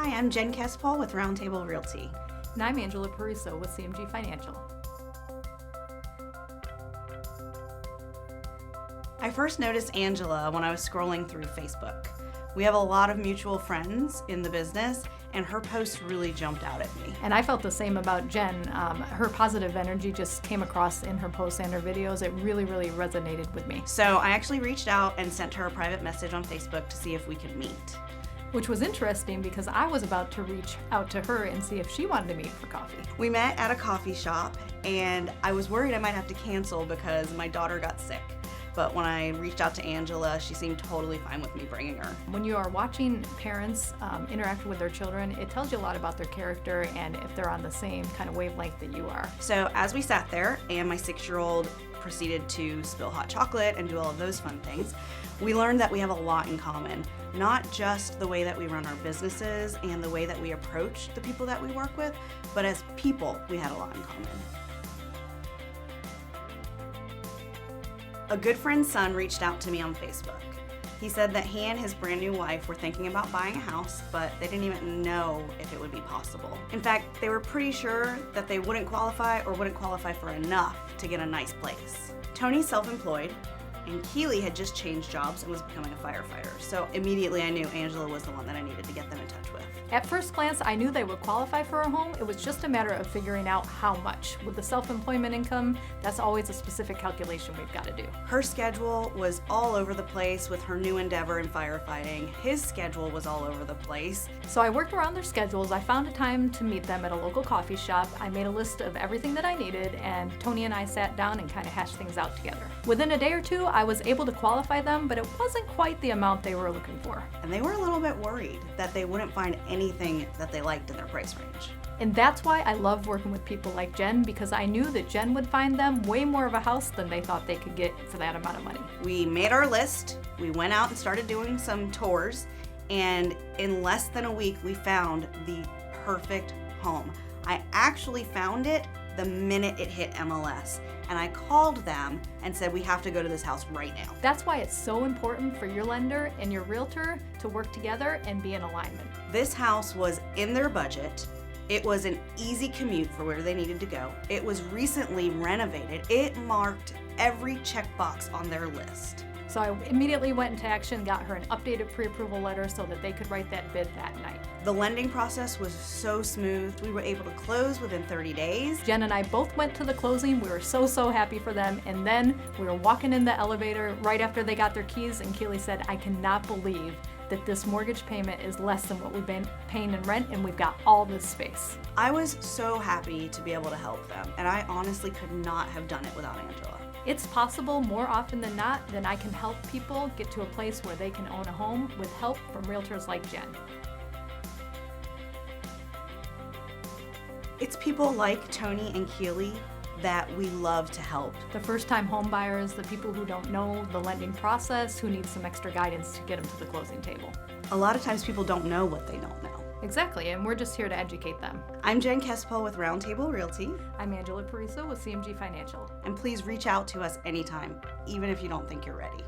Hi, I'm Jen Kespohl with Roundtable Realty. And I'm Angela Pariso with CMG Financial. I first noticed Angela when I was scrolling through Facebook. We have a lot of mutual friends in the business, and her post really jumped out at me. And I felt the same about Jen. Her positive energy just came across in her posts and her videos. It really, really resonated with me. So I actually reached out and sent her a private message on Facebook to see if we could meet. Which was interesting because I was about to reach out to her and see if she wanted to meet for coffee. We met at a coffee shop, and I was worried I might have to cancel because my daughter got sick. But when I reached out to Angela, she seemed totally fine with me bringing her. When you are watching parents interact with their children, it tells you a lot about their character and if they're on the same kind of wavelength that you are. So as we sat there and my 6-year-old proceeded to spill hot chocolate and do all of those fun things, we learned that we have a lot in common. Not just the way that we run our businesses and the way that we approach the people that we work with, but as people, we had a lot in common. A good friend's son reached out to me on Facebook. He said that he and his brand new wife were thinking about buying a house, but they didn't even know if it would be possible. In fact, they were pretty sure that they wouldn't qualify or wouldn't qualify for enough to get a nice place. Tony's self-employed, and Keely had just changed jobs and was becoming a firefighter. So immediately I knew Angela was the one that I needed to get them in touch with. At first glance, I knew they would qualify for a home. It was just a matter of figuring out how much. With the self-employment income, that's always a specific calculation we've got to do. Her schedule was all over the place with her new endeavor in firefighting. His schedule was all over the place. So I worked around their schedules. I found a time to meet them at a local coffee shop. I made a list of everything that I needed, and Tony and I sat down and kind of hashed things out together. Within a day or two, I was able to qualify them, but it wasn't quite the amount they were looking for. And they were a little bit worried that they wouldn't find anything that they liked in their price range. And that's why I love working with people like Jen, because I knew that Jen would find them way more of a house than they thought they could get for that amount of money. We made our list, we went out and started doing some tours, and in less than a week we found the perfect home. I actually found it the minute it hit MLS, and I called them and said, we have to go to this house right now. That's why it's so important for your lender and your realtor to work together and be in alignment. This house was in their budget. It was an easy commute for where they needed to go. It was recently renovated. It marked every checkbox on their list. So I immediately went into action, got her an updated pre-approval letter so that they could write that bid that night. The lending process was so smooth. We were able to close within 30 days. Jen and I both went to the closing. We were so happy for them. And then we were walking in the elevator right after they got their keys, and Keely said, I cannot believe that this mortgage payment is less than what we've been paying in rent, and we've got all this space. I was so happy to be able to help them, and I honestly could not have done it without Angela. It's possible more often than not that I can help people get to a place where they can own a home with help from realtors like Jen. It's people like Tony and Keely that we love to help. The first-time home buyers, the people who don't know the lending process, who need some extra guidance to get them to the closing table. A lot of times people don't know what they don't know. Exactly, and we're just here to educate them. I'm Jen Kespohl with Roundtable Realty. I'm Angela Pariso with CMG Financial. And please reach out to us anytime, even if you don't think you're ready.